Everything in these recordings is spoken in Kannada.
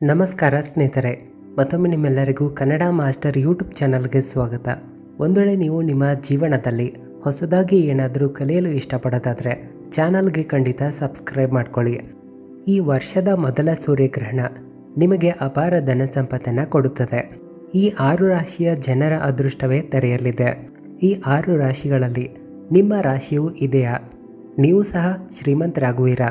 ನಮಸ್ಕಾರ ಸ್ನೇಹಿತರೆ, ಮತ್ತೊಮ್ಮೆ ನಿಮ್ಮೆಲ್ಲರಿಗೂ ಕನ್ನಡ ಮಾಸ್ಟರ್ ಯೂಟ್ಯೂಬ್ ಚಾನಲ್ಗೆ ಸ್ವಾಗತ. ಒಂದು ವೇಳೆ ನೀವು ನಿಮ್ಮ ಜೀವನದಲ್ಲಿ ಹೊಸದಾಗಿ ಏನಾದರೂ ಕಲಿಯಲು ಇಷ್ಟಪಡೋದಾದರೆ ಚಾನಲ್ಗೆ ಖಂಡಿತ ಸಬ್ಸ್ಕ್ರೈಬ್ ಮಾಡ್ಕೊಳ್ಳಿ. ಈ ವರ್ಷದ ಮೊದಲ ಸೂರ್ಯಗ್ರಹಣ ನಿಮಗೆ ಅಪಾರ ಧನ ಸಂಪತ್ತನ್ನು ಕೊಡುತ್ತದೆ. ಈ 6 ರಾಶಿಯ ಜನರ ಅದೃಷ್ಟವೇ ತೆರೆಯಲಿದೆ. ಈ 6 ರಾಶಿಗಳಲ್ಲಿ ನಿಮ್ಮ ರಾಶಿಯೂ ಇದೆಯಾ? ನೀವು ಸಹ ಶ್ರೀಮಂತರಾಗುವಿರಾ?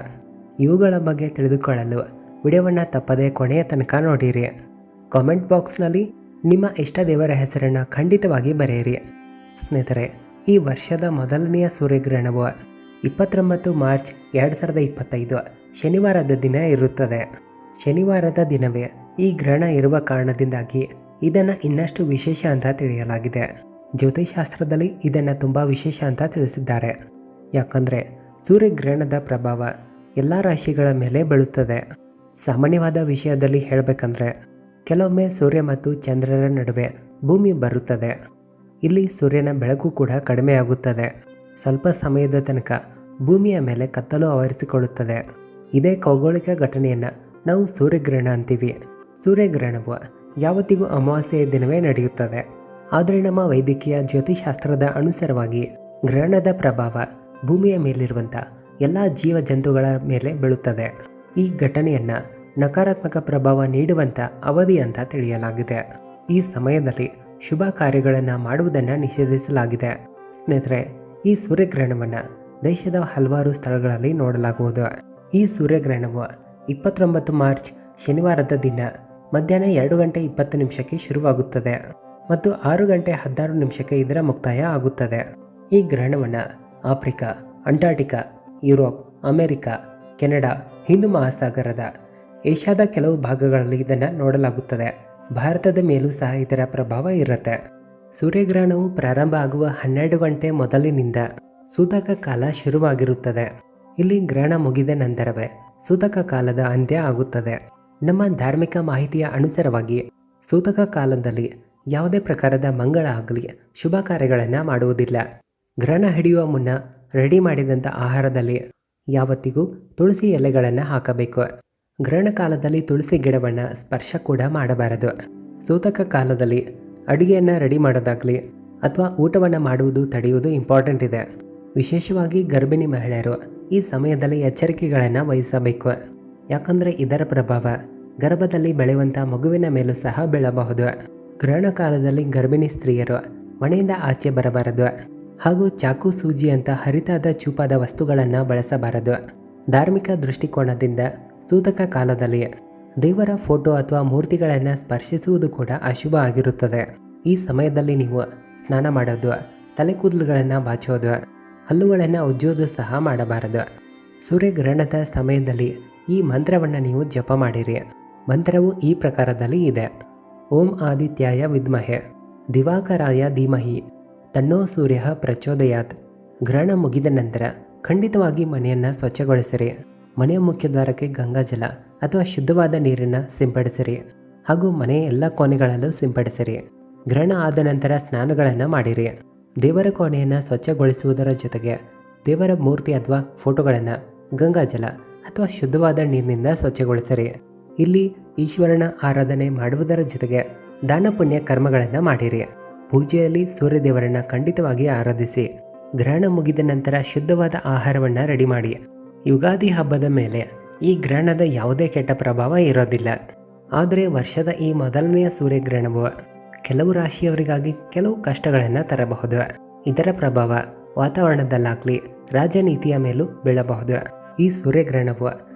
ಇವುಗಳ ಬಗ್ಗೆ ತಿಳಿದುಕೊಳ್ಳಲು ವಿಡಿಯೋವನ್ನು ತಪ್ಪದೆ ಕೊನೆಯ ತನಕ ನೋಡಿರಿ. ಕಾಮೆಂಟ್ ಬಾಕ್ಸ್ನಲ್ಲಿ ನಿಮ್ಮ ಇಷ್ಟ ದೇವರ ಹೆಸರನ್ನು ಖಂಡಿತವಾಗಿ ಬರೆಯಿರಿ. ಸ್ನೇಹಿತರೆ, ಈ ವರ್ಷದ ಮೊದಲನೆಯ ಸೂರ್ಯಗ್ರಹಣವು 29 ಮಾರ್ಚ್ 2025 ಶನಿವಾರದ ದಿನ ಇರುತ್ತದೆ. ಶನಿವಾರದ ದಿನವೇ ಈ ಗ್ರಹಣ ಇರುವ ಕಾರಣದಿಂದಾಗಿ ಇದನ್ನು ಇನ್ನಷ್ಟು ವಿಶೇಷ ಅಂತ ತಿಳಿಯಲಾಗಿದೆ. ಜ್ಯೋತಿಷಾಸ್ತ್ರದಲ್ಲಿ ಇದನ್ನು ತುಂಬ ವಿಶೇಷ ಅಂತ ತಿಳಿಸಿದ್ದಾರೆ. ಯಾಕಂದರೆ ಸೂರ್ಯಗ್ರಹಣದ ಪ್ರಭಾವ ಎಲ್ಲ ರಾಶಿಗಳ ಮೇಲೆ ಬೀಳುತ್ತದೆ. ಸಾಮಾನ್ಯವಾದ ವಿಷಯದಲ್ಲಿ ಹೇಳಬೇಕಂದ್ರೆ ಕೆಲವೊಮ್ಮೆ ಸೂರ್ಯ ಮತ್ತು ಚಂದ್ರರ ನಡುವೆ ಭೂಮಿ ಬರುತ್ತದೆ. ಇಲ್ಲಿ ಸೂರ್ಯನ ಬೆಳಕು ಕೂಡ ಕಡಿಮೆ ಆಗುತ್ತದೆ. ಸ್ವಲ್ಪ ಸಮಯದ ತನಕ ಭೂಮಿಯ ಮೇಲೆ ಕತ್ತಲು ಆವರಿಸಿಕೊಳ್ಳುತ್ತದೆ. ಇದೇ ಖಗೋಳಿಕ ಘಟನೆಯನ್ನು ನಾವು ಸೂರ್ಯಗ್ರಹಣ ಅಂತೀವಿ. ಸೂರ್ಯಗ್ರಹಣವು ಯಾವತ್ತಿಗೂ ಅಮಾವಾಸ್ಯೆಯ ದಿನವೇ ನಡೆಯುತ್ತದೆ. ಆದರೆ ನಮ್ಮ ವೈದ್ಯಕೀಯ ಜ್ಯೋತಿಷಾಸ್ತ್ರದ ಅನುಸಾರವಾಗಿ ಗ್ರಹಣದ ಪ್ರಭಾವ ಭೂಮಿಯ ಮೇಲಿರುವಂಥ ಎಲ್ಲ ಜೀವಜಂತುಗಳ ಮೇಲೆ ಬೀಳುತ್ತದೆ. ಈ ಘಟನೆಯನ್ನು ನಕಾರಾತ್ಮಕ ಪ್ರಭಾವ ನೀಡುವಂಥ ಅವಧಿ ಅಂತ ತಿಳಿಯಲಾಗಿದೆ. ಈ ಸಮಯದಲ್ಲಿ ಶುಭ ಕಾರ್ಯಗಳನ್ನು ಮಾಡುವುದನ್ನು ನಿಷೇಧಿಸಲಾಗಿದೆ. ಸ್ನೇಹಿತರೆ, ಈ ಸೂರ್ಯಗ್ರಹಣವನ್ನು ದೇಶದ ಹಲವಾರು ಸ್ಥಳಗಳಲ್ಲಿ ನೋಡಲಾಗುವುದು. ಈ ಸೂರ್ಯಗ್ರಹಣವು 29 ಮಾರ್ಚ್ ಶನಿವಾರದ ದಿನ ಮಧ್ಯಾಹ್ನ 2:20 ಶುರುವಾಗುತ್ತದೆ ಮತ್ತು 6:16 ಇದರ ಮುಕ್ತಾಯ ಆಗುತ್ತದೆ. ಈ ಗ್ರಹಣವನ್ನು Africa, Antarctica, Europe, America, Canada, ಹಿಂದೂ ಮಹಾಸಾಗರದ ಏಷ್ಯಾದ ಕೆಲವು ಭಾಗಗಳಲ್ಲಿ ಇದನ್ನು ನೋಡಲಾಗುತ್ತದೆ. ಭಾರತದ ಮೇಲೂ ಸಹ ಇದರ ಪ್ರಭಾವ ಇರುತ್ತೆ. ಸೂರ್ಯಗ್ರಹಣವು ಪ್ರಾರಂಭ ಆಗುವ 12 ಗಂಟೆ ಮೊದಲಿನಿಂದ ಸೂತಕ ಕಾಲ ಶುರುವಾಗಿರುತ್ತದೆ. ಇಲ್ಲಿ ಗ್ರಹಣ ಮುಗಿದ ನಂತರವೇ ಸೂತಕ ಕಾಲದ ಅಂತ್ಯ ಆಗುತ್ತದೆ. ನಮ್ಮ ಧಾರ್ಮಿಕ ಮಾಹಿತಿಯ ಅನುಸಾರವಾಗಿ ಸೂತಕ ಕಾಲದಲ್ಲಿ ಯಾವುದೇ ಪ್ರಕಾರದ ಮಂಗಳ ಆಗಲಿ ಶುಭ ಕಾರ್ಯಗಳನ್ನು ಮಾಡುವುದಿಲ್ಲ. ಗ್ರಹಣ ಹಿಡಿಯುವ ಮುನ್ನ ರೆಡಿ ಮಾಡಿದಂಥ ಆಹಾರದಲ್ಲಿ ಯಾವತ್ತಿಗೂ ತುಳಸಿ ಎಲೆಗಳನ್ನು ಹಾಕಬೇಕು. ಗ್ರಹಣ ಕಾಲದಲ್ಲಿ ತುಳಸಿ ಗಿಡವನ್ನು ಸ್ಪರ್ಶ ಕೂಡ ಮಾಡಬಾರದು. ಸೂತಕ ಕಾಲದಲ್ಲಿ ಅಡುಗೆಯನ್ನು ರೆಡಿ ಮಾಡೋದಾಗಲಿ ಅಥವಾ ಊಟವನ್ನು ಮಾಡುವುದು ತಡೆಯುವುದು ಇಂಪಾರ್ಟೆಂಟ್ ಇದೆ. ವಿಶೇಷವಾಗಿ ಗರ್ಭಿಣಿ ಮಹಿಳೆಯರು ಈ ಸಮಯದಲ್ಲಿ ಎಚ್ಚರಿಕೆಗಳನ್ನು ವಹಿಸಬೇಕು. ಯಾಕಂದರೆ ಇದರ ಪ್ರಭಾವ ಗರ್ಭದಲ್ಲಿ ಬೆಳೆಯುವಂಥ ಮಗುವಿನ ಮೇಲೂ ಸಹ ಬೀಳಬಹುದು. ಗ್ರಹಣ ಕಾಲದಲ್ಲಿ ಗರ್ಭಿಣಿ ಸ್ತ್ರೀಯರು ಮನೆಯಿಂದ ಆಚೆ ಬರಬಾರದು ಹಾಗೂ ಚಾಕು, ಸೂಜಿ ಅಂತ ಹರಿತಾದ ಚೂಪಾದ ವಸ್ತುಗಳನ್ನು ಬಳಸಬಾರದು. ಧಾರ್ಮಿಕ ದೃಷ್ಟಿಕೋನದಿಂದ ಸೂತಕ ಕಾಲದಲ್ಲಿ ದೇವರ ಫೋಟೋ ಅಥವಾ ಮೂರ್ತಿಗಳನ್ನು ಸ್ಪರ್ಶಿಸುವುದು ಕೂಡ ಅಶುಭ ಆಗಿರುತ್ತದೆ. ಈ ಸಮಯದಲ್ಲಿ ನೀವು ಸ್ನಾನ ಮಾಡೋದು, ತಲೆ ಕೂದಲುಗಳನ್ನು ಬಾಚೋದು, ಹಲ್ಲುಗಳನ್ನು ಉಜ್ಜೋದು ಸಹ ಮಾಡಬಾರದು. ಸೂರ್ಯಗ್ರಹಣದ ಸಮಯದಲ್ಲಿ ಈ ಮಂತ್ರವನ್ನು ನೀವು ಜಪ ಮಾಡಿರಿ. ಮಂತ್ರವು ಈ ಪ್ರಕಾರದಲ್ಲಿ ಇದೆ: ಓಂ ಆದಿತ್ಯಾಯ ವಿದ್ಮಹೆ ದಿವಾಕರಾಯ ಧೀಮಹಿ ತನ್ನೋ ಸೂರ್ಯ ಪ್ರಚೋದಯಾತ್. ಗ್ರಹಣ ಮುಗಿದ ನಂತರ ಖಂಡಿತವಾಗಿ ಮನೆಯನ್ನು ಸ್ವಚ್ಛಗೊಳಿಸಿರಿ. ಮನೆಯ ಮುಖ್ಯದ್ವಾರಕ್ಕೆ ಗಂಗಾಜಲ ಅಥವಾ ಶುದ್ಧವಾದ ನೀರನ್ನು ಸಿಂಪಡಿಸಿರಿ ಹಾಗೂ ಮನೆಯ ಎಲ್ಲ ಕೋಣೆಗಳಲ್ಲೂ ಸಿಂಪಡಿಸಿರಿ. ಗ್ರಹಣ ಆದ ನಂತರ ಸ್ನಾನಗಳನ್ನು ಮಾಡಿರಿ. ದೇವರ ಕೋಣೆಯನ್ನು ಸ್ವಚ್ಛಗೊಳಿಸುವುದರ ಜೊತೆಗೆ ದೇವರ ಮೂರ್ತಿ ಅಥವಾ ಫೋಟೋಗಳನ್ನು ಗಂಗಾಜಲ ಅಥವಾ ಶುದ್ಧವಾದ ನೀರಿನಿಂದ ಸ್ವಚ್ಛಗೊಳಿಸಿರಿ. ಇಲ್ಲಿ ಈಶ್ವರನ ಆರಾಧನೆ ಮಾಡುವುದರ ಜೊತೆಗೆ ದಾನ ಪುಣ್ಯ ಕರ್ಮಗಳನ್ನು ಮಾಡಿರಿ. ಪೂಜೆಯಲ್ಲಿ ಸೂರ್ಯದೇವರನ್ನು ಖಂಡಿತವಾಗಿ ಆರಾಧಿಸಿ. ಗ್ರಹಣ ಮುಗಿದ ನಂತರ ಶುದ್ಧವಾದ ಆಹಾರವನ್ನು ರೆಡಿ ಮಾಡಿ. ಯುಗಾದಿ ಹಬ್ಬದ ಮೇಲೆ ಈ ಗ್ರಹಣದ ಯಾವುದೇ ಕೆಟ್ಟ ಪ್ರಭಾವ ಇರೋದಿಲ್ಲ. ಆದರೆ ವರ್ಷದ ಈ ಮೊದಲನೆಯ ಸೂರ್ಯಗ್ರಹಣವು ಕೆಲವು ರಾಶಿಯವರಿಗಾಗಿ ಕೆಲವು ಕಷ್ಟಗಳನ್ನು ತರಬಹುದು. ಇದರ ಪ್ರಭಾವ ವಾತಾವರಣದಲ್ಲಾಗಲಿ ರಾಜನೀತಿಯ ಮೇಲೂ ಬೀಳಬಹುದು. ಈ ಸೂರ್ಯಗ್ರಹಣವು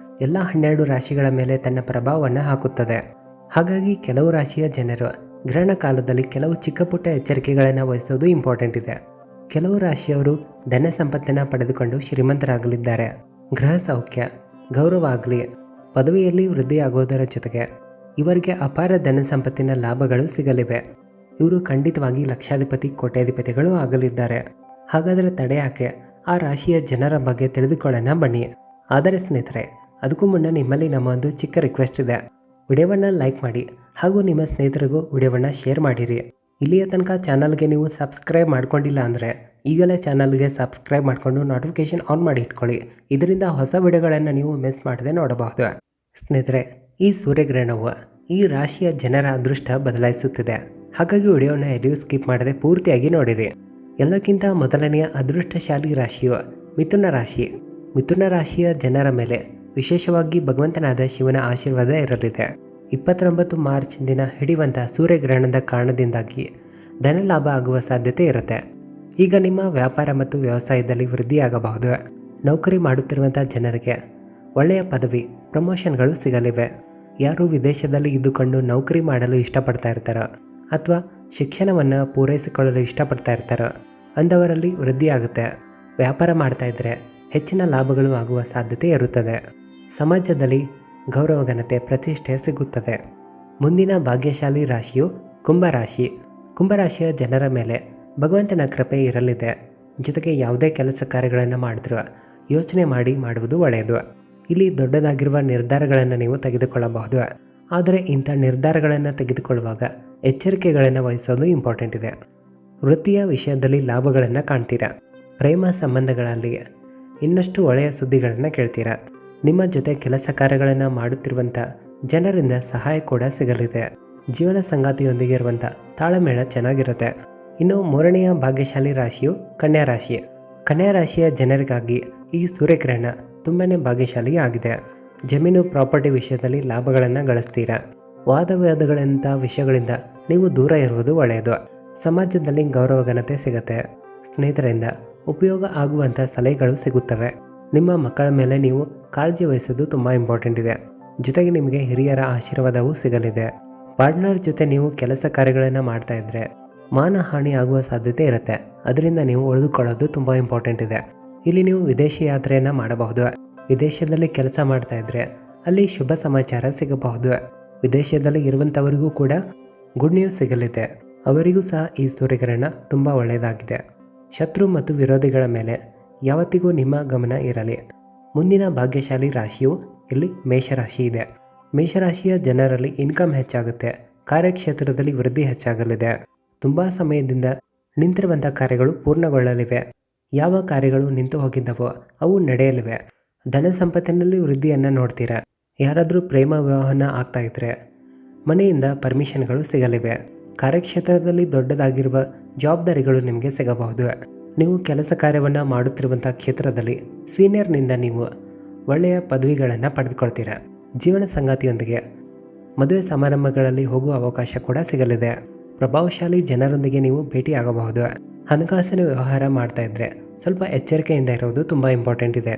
ಎಲ್ಲ 12 ರಾಶಿಗಳ ಮೇಲೆ ತನ್ನ ಪ್ರಭಾವವನ್ನು ಹಾಕುತ್ತದೆ. ಹಾಗಾಗಿ ಕೆಲವು ರಾಶಿಯ ಜನರು ಗ್ರಹಣ ಕಾಲದಲ್ಲಿ ಕೆಲವು ಚಿಕ್ಕ ಪುಟ್ಟ ಎಚ್ಚರಿಕೆಗಳನ್ನು ವಹಿಸೋದು ಇಂಪಾರ್ಟೆಂಟ್ ಇದೆ. ಕೆಲವು ರಾಶಿಯವರು ಧನ ಸಂಪತ್ತನ್ನು ಪಡೆದುಕೊಂಡು ಶ್ರೀಮಂತರಾಗಲಿದ್ದಾರೆ. ಗೃಹ ಸೌಖ್ಯ, ಗೌರವ ಆಗಲಿ, ಪದವಿಯಲ್ಲಿ ವೃದ್ಧಿಯಾಗುವುದರ ಜೊತೆಗೆ ಇವರಿಗೆ ಅಪಾರ ಧನ ಸಂಪತ್ತಿನ ಲಾಭಗಳು ಸಿಗಲಿವೆ. ಇವರು ಖಂಡಿತವಾಗಿ ಲಕ್ಷಾಧಿಪತಿ, ಕೋಟ್ಯಾಧಿಪತಿಗಳು ಆಗಲಿದ್ದಾರೆ. ಹಾಗಾದರೆ ತಡೆ ಯಾಕೆ? ಆ ರಾಶಿಯ ಜನರ ಬಗ್ಗೆ ತಿಳಿದುಕೊಳ್ಳೋಣ ಬನ್ನಿ. ಆದರೆ ಸ್ನೇಹಿತರೆ, ಅದಕ್ಕೂ ಮುನ್ನ ನಿಮ್ಮಲ್ಲಿ ನಮ್ಮ ಒಂದು ಚಿಕ್ಕ ರಿಕ್ವೆಸ್ಟ್ ಇದೆ. ವಿಡಿಯೋವನ್ನು ಲೈಕ್ ಮಾಡಿ ಹಾಗೂ ನಿಮ್ಮ ಸ್ನೇಹಿತರಿಗೂ ವಿಡಿಯೋವನ್ನು ಶೇರ್ ಮಾಡಿರಿ. ಇಲ್ಲಿಯ ತನಕ ಚಾನಲ್ಗೆ ನೀವು ಸಬ್ಸ್ಕ್ರೈಬ್ ಮಾಡ್ಕೊಂಡಿಲ್ಲ ಅಂದರೆ ಈಗಲೇ ಚಾನಲ್ಗೆ ಸಬ್ಸ್ಕ್ರೈಬ್ ಮಾಡಿಕೊಂಡು ನೋಟಿಫಿಕೇಷನ್ ಆನ್ ಮಾಡಿ ಇಟ್ಕೊಳ್ಳಿ. ಇದರಿಂದ ಹೊಸ ವಿಡಿಯೋಗಳನ್ನು ನೀವು ಮಿಸ್ ಮಾಡದೆ ನೋಡಬಹುದು. ಸ್ನೇಹಿತರೆ, ಈ ಸೂರ್ಯಗ್ರಹಣವು ಈ ರಾಶಿಯ ಜನರ ಅದೃಷ್ಟ ಬದಲಾಯಿಸುತ್ತಿದೆ. ಹಾಗಾಗಿ ವಿಡಿಯೋನ ಎಲ್ಲಿಯೂ ಸ್ಕಿಪ್ ಮಾಡದೆ ಪೂರ್ತಿಯಾಗಿ ನೋಡಿರಿ. ಎಲ್ಲಕ್ಕಿಂತ ಮೊದಲನೆಯ ಅದೃಷ್ಟಶಾಲಿ ರಾಶಿಯು ಮಿಥುನ ರಾಶಿ. ಮಿಥುನ ರಾಶಿಯ ಜನರ ಮೇಲೆ ವಿಶೇಷವಾಗಿ ಭಗವಂತನಾದ ಶಿವನ ಆಶೀರ್ವಾದ ಇರಲಿದೆ. 29 ಮಾರ್ಚ್ ದಿನ ಹಿಡಿಯುವಂಥ ಸೂರ್ಯಗ್ರಹಣದ ಕಾರಣದಿಂದಾಗಿ ಧನಲಾಭ ಆಗುವ ಸಾಧ್ಯತೆ ಇರುತ್ತೆ. ಈಗ ನಿಮ್ಮ ವ್ಯಾಪಾರ ಮತ್ತು ವ್ಯವಸಾಯದಲ್ಲಿ ವೃದ್ಧಿಯಾಗಬಹುದು. ನೌಕರಿ ಮಾಡುತ್ತಿರುವಂಥ ಜನರಿಗೆ ಒಳ್ಳೆಯ ಪದವಿ ಪ್ರಮೋಷನ್ಗಳು ಸಿಗಲಿವೆ. ಯಾರು ವಿದೇಶದಲ್ಲಿ ಇದ್ದುಕೊಂಡು ನೌಕರಿ ಮಾಡಲು ಇಷ್ಟಪಡ್ತಾ ಇರ್ತಾರೋ ಅಥವಾ ಶಿಕ್ಷಣವನ್ನು ಪೂರೈಸಿಕೊಳ್ಳಲು ಇಷ್ಟಪಡ್ತಾ ಇರ್ತಾರೋ ಅಂಥವರಲ್ಲಿ ವೃದ್ಧಿಯಾಗುತ್ತೆ. ವ್ಯಾಪಾರ ಮಾಡ್ತಾ ಇದ್ದರೆ ಹೆಚ್ಚಿನ ಲಾಭಗಳು ಆಗುವ ಸಾಧ್ಯತೆ ಇರುತ್ತದೆ. ಸಮಾಜದಲ್ಲಿ ಗೌರವ ಘನತೆ ಪ್ರತಿಷ್ಠೆ ಸಿಗುತ್ತದೆ. ಮುಂದಿನ ಭಾಗ್ಯಶಾಲಿ ರಾಶಿಯು ಕುಂಭರಾಶಿ. ಕುಂಭರಾಶಿಯ ಜನರ ಮೇಲೆ ಭಗವಂತನ ಕೃಪೆ ಇರಲಿದೆ. ಜೊತೆಗೆ ಯಾವುದೇ ಕೆಲಸ ಕಾರ್ಯಗಳನ್ನು ಮಾಡಿದ್ರೂ ಯೋಚನೆ ಮಾಡಿ ಮಾಡುವುದು ಒಳ್ಳೆಯದು. ಇಲ್ಲಿ ದೊಡ್ಡದಾಗಿರುವ ನಿರ್ಧಾರಗಳನ್ನು ನೀವು ತೆಗೆದುಕೊಳ್ಳಬಹುದು. ಆದರೆ ಇಂಥ ನಿರ್ಧಾರಗಳನ್ನು ತೆಗೆದುಕೊಳ್ಳುವಾಗ ಎಚ್ಚರಿಕೆಗಳನ್ನು ವಹಿಸೋದು ಇಂಪಾರ್ಟೆಂಟ್ ಇದೆ. ವೃತ್ತಿಯ ವಿಷಯದಲ್ಲಿ ಲಾಭಗಳನ್ನು ಕಾಣ್ತೀರಾ. ಪ್ರೇಮ ಸಂಬಂಧಗಳಲ್ಲಿ ಇನ್ನಷ್ಟು ಒಳ್ಳೆಯ ಸುದ್ದಿಗಳನ್ನು ಕೇಳ್ತೀರಾ. ನಿಮ್ಮ ಜೊತೆ ಕೆಲಸ ಕಾರ್ಯಗಳನ್ನು ಮಾಡುತ್ತಿರುವಂಥ ಜನರಿಂದ ಸಹಾಯ ಕೂಡ ಸಿಗಲಿದೆ. ಜೀವನ ಸಂಗಾತಿಯೊಂದಿಗೆ ಇರುವಂಥ ತಾಳಮೇಳ ಚೆನ್ನಾಗಿರುತ್ತೆ. ಇನ್ನು ಮೂರನೆಯ ಭಾಗ್ಯಶಾಲಿ ರಾಶಿಯು ಕನ್ಯಾ ರಾಶಿ. ಕನ್ಯಾ ರಾಶಿಯ ಜನರಿಗಾಗಿ ಈ ಸೂರ್ಯಗ್ರಹಣ ತುಂಬಾ ಭಾಗ್ಯಶಾಲಿ ಆಗಿದೆ. ಜಮೀನು ಪ್ರಾಪರ್ಟಿ ವಿಷಯದಲ್ಲಿ ಲಾಭಗಳನ್ನು ಗಳಿಸ್ತೀರಾ. ವಾದವಿವಾದಗಳಂಥ ವಿಷಯಗಳಿಂದ ನೀವು ದೂರ ಇರುವುದು ಒಳ್ಳೆಯದು. ಸಮಾಜದಲ್ಲಿ ಗೌರವ ಘನತೆ ಸಿಗುತ್ತೆ. ಸ್ನೇಹಿತರಿಂದ ಉಪಯೋಗ ಆಗುವಂಥ ಸಲಹೆಗಳು ಸಿಗುತ್ತವೆ. ನಿಮ್ಮ ಮಕ್ಕಳ ಮೇಲೆ ನೀವು ಕಾಳಜಿ ವಹಿಸೋದು ತುಂಬ ಇಂಪಾರ್ಟೆಂಟ್ ಇದೆ. ಜೊತೆಗೆ ನಿಮಗೆ ಹಿರಿಯರ ಆಶೀರ್ವಾದವೂ ಸಿಗಲಿದೆ. ಪಾರ್ಟ್ನರ್ ಜೊತೆ ನೀವು ಕೆಲಸ ಕಾರ್ಯಗಳನ್ನು ಮಾಡ್ತಾ ಇದ್ದರೆ ಮಾನಹಾನಿ ಆಗುವ ಸಾಧ್ಯತೆ ಇರುತ್ತೆ. ಅದರಿಂದ ನೀವು ಉಳಿದುಕೊಳ್ಳೋದು ತುಂಬ ಇಂಪಾರ್ಟೆಂಟ್ ಇದೆ. ಇಲ್ಲಿ ನೀವು ವಿದೇಶಿ ಯಾತ್ರೆಯನ್ನು ಮಾಡಬಹುದು. ವಿದೇಶದಲ್ಲಿ ಕೆಲಸ ಮಾಡ್ತಾ ಇದ್ದರೆ ಅಲ್ಲಿ ಶುಭ ಸಮಾಚಾರ ಸಿಗಬಹುದು. ವಿದೇಶದಲ್ಲಿ ಇರುವಂಥವರಿಗೂ ಕೂಡ ಗುಡ್ ನ್ಯೂಸ್ ಸಿಗಲಿದೆ. ಅವರಿಗೂ ಸಹ ಈ ಸೂರ್ಯಗ್ರಹಣ ತುಂಬ ಒಳ್ಳೆಯದಾಗಿದೆ. ಶತ್ರು ಮತ್ತು ವಿರೋಧಿಗಳ ಮೇಲೆ ಯಾವತ್ತಿಗೂ ನಿಮ್ಮ ಗಮನ ಇರಲಿ. ಮುಂದಿನ ಭಾಗ್ಯಶಾಲಿ ರಾಶಿಯು ಇಲ್ಲಿ ಮೇಷರಾಶಿ ಇದೆ. ಮೇಷರಾಶಿಯ ಜನರಲ್ಲಿ ಇನ್ಕಮ್ ಹೆಚ್ಚಾಗುತ್ತೆ. ಕಾರ್ಯಕ್ಷೇತ್ರದಲ್ಲಿ ವೃದ್ಧಿ ಹೆಚ್ಚಾಗಲಿದೆ. ತುಂಬ ಸಮಯದಿಂದ ನಿಂತಿರುವಂಥ ಕಾರ್ಯಗಳು ಪೂರ್ಣಗೊಳ್ಳಲಿವೆ. ಯಾವ ಕಾರ್ಯಗಳು ನಿಂತು ಹೋಗಿದ್ದವೋ ಅವು ನಡೆಯಲಿವೆ. ಧನ ಸಂಪತ್ತಿನಲ್ಲಿ ವೃದ್ಧಿಯನ್ನು ನೋಡ್ತೀರಾ. ಯಾರಾದರೂ ಪ್ರೇಮ ವಿವಾಹನ ಆಗ್ತಾ ಇದ್ದರೆ ಮನೆಯಿಂದ ಪರ್ಮಿಷನ್ಗಳು ಸಿಗಲಿವೆ. ಕಾರ್ಯಕ್ಷೇತ್ರದಲ್ಲಿ ದೊಡ್ಡದಾಗಿರುವ ಜವಾಬ್ದಾರಿಗಳು ನಿಮಗೆ ಸಿಗಬಹುದು. ನೀವು ಕೆಲಸ ಕಾರ್ಯವನ್ನು ಮಾಡುತ್ತಿರುವಂಥ ಕ್ಷೇತ್ರದಲ್ಲಿ ಸೀನಿಯರ್ನಿಂದ ನೀವು ಒಳ್ಳೆಯ ಪದವಿಗಳನ್ನು ಪಡೆದುಕೊಳ್ತೀರಾ. ಜೀವನ ಸಂಗಾತಿಯೊಂದಿಗೆ ಮದುವೆ ಸಮಾರಂಭಗಳಲ್ಲಿ ಹೋಗುವ ಅವಕಾಶ ಕೂಡ ಸಿಗಲಿದೆ. ಪ್ರಭಾವಶಾಲಿ ಜನರೊಂದಿಗೆ ನೀವು ಭೇಟಿಯಾಗಬಹುದು. ಹಣಕಾಸಿನ ವ್ಯವಹಾರ ಮಾಡ್ತಾ ಇದ್ದರೆ ಸ್ವಲ್ಪ ಎಚ್ಚರಿಕೆಯಿಂದ ಇರೋದು ತುಂಬ ಇಂಪಾರ್ಟೆಂಟ್ ಇದೆ.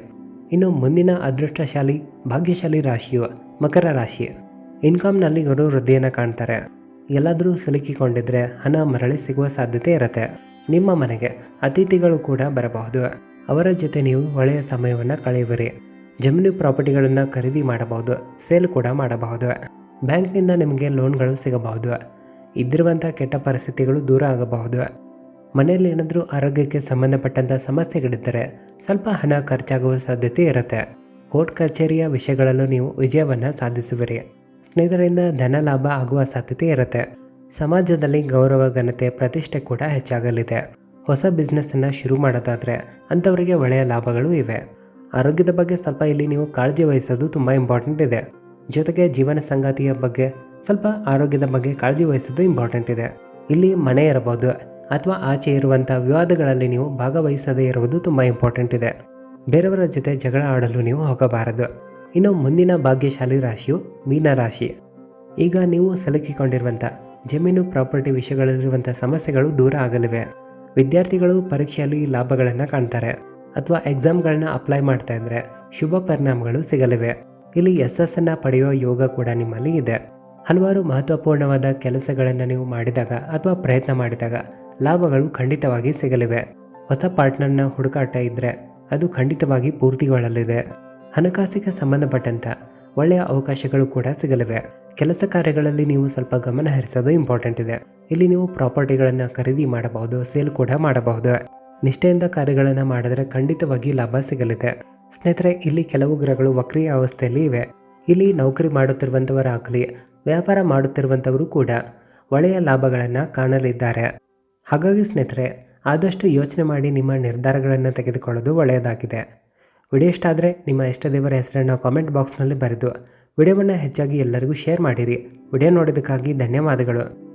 ಇನ್ನು ಮುಂದಿನ ಅದೃಷ್ಟಶಾಲಿ ಭಾಗ್ಯಶಾಲಿ ರಾಶಿಯು ಮಕರ ರಾಶಿ. ಇನ್ಕಮ್ನಲ್ಲಿ ಇವರು ವೃದ್ಧಿಯನ್ನು ಕಾಣ್ತಾರೆ. ಎಲ್ಲಾದರೂ ಸಿಲುಕಿಕೊಂಡಿದ್ರೆ ಹಣ ಮರಳಿ ಸಿಗುವ ಸಾಧ್ಯತೆ ಇರುತ್ತೆ. ನಿಮ್ಮ ಮನೆಗೆ ಅತಿಥಿಗಳು ಕೂಡ ಬರಬಹುದು. ಅವರ ಜೊತೆ ನೀವು ಒಳ್ಳೆಯ ಸಮಯವನ್ನು ಕಳೆಯುವಿರಿ. ಜಮೀನು ಪ್ರಾಪರ್ಟಿಗಳನ್ನು ಖರೀದಿ ಮಾಡಬಹುದು. ಸೇಲ್ ಕೂಡ ಮಾಡಬಹುದು. ಬ್ಯಾಂಕ್ನಿಂದ ನಿಮಗೆ ಲೋನ್ಗಳು ಸಿಗಬಹುದು. ಇದ್ದಿರುವಂಥ ಕೆಟ್ಟ ಪರಿಸ್ಥಿತಿಗಳು ದೂರ ಆಗಬಹುದು. ಮನೆಯಲ್ಲಿ ಏನಾದರೂ ಆರೋಗ್ಯಕ್ಕೆ ಸಂಬಂಧಪಟ್ಟಂಥ ಸಮಸ್ಯೆಗಳಿದ್ದರೆ ಸ್ವಲ್ಪ ಹಣ ಖರ್ಚಾಗುವ ಸಾಧ್ಯತೆ ಇರುತ್ತೆ. ಕೋರ್ಟ್ ಕಚೇರಿಯ ವಿಷಯಗಳಲ್ಲೂ ನೀವು ವಿಜಯವನ್ನು ಸಾಧಿಸುವಿರಿ. ಸ್ನೇಹಿತರಿಂದ ಧನ ಲಾಭ ಆಗುವ ಸಾಧ್ಯತೆ ಇರುತ್ತೆ. ಸಮಾಜದಲ್ಲಿ ಗೌರವ ಘನತೆ ಪ್ರತಿಷ್ಠೆ ಕೂಡ ಹೆಚ್ಚಾಗಲಿದೆ. ಹೊಸ ಬಿಸ್ನೆಸ್ಸನ್ನು ಶುರು ಮಾಡೋದಾದರೆ ಅಂಥವರಿಗೆ ಒಳ್ಳೆಯ ಲಾಭಗಳು ಇವೆ. ಆರೋಗ್ಯದ ಬಗ್ಗೆ ಸ್ವಲ್ಪ ಇಲ್ಲಿ ನೀವು ಕಾಳಜಿ ವಹಿಸೋದು ತುಂಬ ಇಂಪಾರ್ಟೆಂಟ್ ಇದೆ. ಜೊತೆಗೆ ಜೀವನ ಸಂಗಾತಿಯ ಬಗ್ಗೆ ಸ್ವಲ್ಪ ಆರೋಗ್ಯದ ಬಗ್ಗೆ ಕಾಳಜಿ ವಹಿಸೋದು ಇಂಪಾರ್ಟೆಂಟ್ ಇದೆ. ಇಲ್ಲಿ ಮನೆ ಇರಬಹುದು ಅಥವಾ ಆಚೆ ಇರುವಂಥ ವಿವಾದಗಳಲ್ಲಿ ನೀವು ಭಾಗವಹಿಸದೇ ಇರುವುದು ತುಂಬ ಇಂಪಾರ್ಟೆಂಟ್ ಇದೆ. ಬೇರೆಯವರ ಜೊತೆ ಜಗಳ ಆಡಲು ನೀವು ಹೋಗಬಾರದು. ಇನ್ನು ಮುಂದಿನ ಭಾಗ್ಯಶಾಲಿ ರಾಶಿಯು ಮೀನರಾಶಿ. ಈಗ ನೀವು ಸಿಲುಕಿಕೊಂಡಿರುವಂಥ ಜಮೀನು ಪ್ರಾಪರ್ಟಿ ವಿಷಯಗಳಲ್ಲಿರುವಂಥ ಸಮಸ್ಯೆಗಳು ದೂರ ಆಗಲಿವೆ. ವಿದ್ಯಾರ್ಥಿಗಳು ಪರೀಕ್ಷೆಯಲ್ಲಿ ಲಾಭಗಳನ್ನು ಕಾಣ್ತಾರೆ ಅಥವಾ ಎಕ್ಸಾಮ್ಗಳನ್ನ ಅಪ್ಲೈ ಮಾಡ್ತಾ ಇದ್ದರೆ ಶುಭ ಪರಿಣಾಮಗಳು ಸಿಗಲಿವೆ. ಇಲ್ಲಿ ಯಶಸ್ಸನ್ನು ಪಡೆಯುವ ಯೋಗ ಕೂಡ ನಿಮ್ಮಲ್ಲಿ ಇದೆ. ಹಲವಾರು ಮಹತ್ವಪೂರ್ಣವಾದ ಕೆಲಸಗಳನ್ನು ನೀವು ಮಾಡಿದಾಗ ಅಥವಾ ಪ್ರಯತ್ನ ಮಾಡಿದಾಗ ಲಾಭಗಳು ಖಂಡಿತವಾಗಿ ಸಿಗಲಿವೆ. ಹೊಸ ಪಾರ್ಟ್ನರ್ನ ಹುಡುಕಾಟ ಇದ್ದರೆ ಅದು ಖಂಡಿತವಾಗಿ ಪೂರ್ತಿಗೊಳ್ಳಲಿದೆ. ಹಣಕಾಸಿಗೆ ಸಂಬಂಧಪಟ್ಟಂಥ ಒಳ್ಳೆಯ ಅವಕಾಶಗಳು ಕೂಡ ಸಿಗಲಿವೆ. ಕೆಲಸ ಕಾರ್ಯಗಳಲ್ಲಿ ನೀವು ಸ್ವಲ್ಪ ಗಮನ ಹರಿಸೋದು ಇಂಪಾರ್ಟೆಂಟ್ ಇದೆ. ಇಲ್ಲಿ ನೀವು ಪ್ರಾಪರ್ಟಿಗಳನ್ನು ಖರೀದಿ ಮಾಡಬಹುದು, ಸೇಲ್ ಕೂಡ ಮಾಡಬಹುದು. ನಿಷ್ಠೆಯಿಂದ ಕಾರ್ಯಗಳನ್ನು ಮಾಡಿದರೆ ಖಂಡಿತವಾಗಿ ಲಾಭ ಸಿಗಲಿದೆ. ಸ್ನೇಹಿತರೆ, ಇಲ್ಲಿ ಕೆಲವು ಗ್ರಹಗಳು ವಕ್ರೀಯ ಅವಸ್ಥೆಯಲ್ಲಿ ಇವೆ. ಇಲ್ಲಿ ನೌಕರಿ ಮಾಡುತ್ತಿರುವಂಥವರಾಗಲಿ ವ್ಯಾಪಾರ ಮಾಡುತ್ತಿರುವಂಥವರು ಕೂಡ ಒಳ್ಳೆಯ ಲಾಭಗಳನ್ನು ಕಾಣಲಿದ್ದಾರೆ. ಹಾಗಾಗಿ ಸ್ನೇಹಿತರೆ, ಆದಷ್ಟು ಯೋಚನೆ ಮಾಡಿ ನಿಮ್ಮ ನಿರ್ಧಾರಗಳನ್ನು ತೆಗೆದುಕೊಳ್ಳೋದು ಒಳ್ಳೆಯದಾಗಿದೆ. ವಿಡಿಯೋ ಇಷ್ಟ ಆದರೆ ನಿಮ್ಮ ಇಷ್ಟ ದೇವರ ಹೆಸರನ್ನು ಕಾಮೆಂಟ್ ಬಾಕ್ಸ್ನಲ್ಲಿ ಬರೆದು ವಿಡಿಯೋವನ್ನು ಹೆಚ್ಚಾಗಿ ಎಲ್ಲರಿಗೂ ಶೇರ್ ಮಾಡಿರಿ. ವಿಡಿಯೋ ನೋಡೋದಕ್ಕಾಗಿ ಧನ್ಯವಾದಗಳು.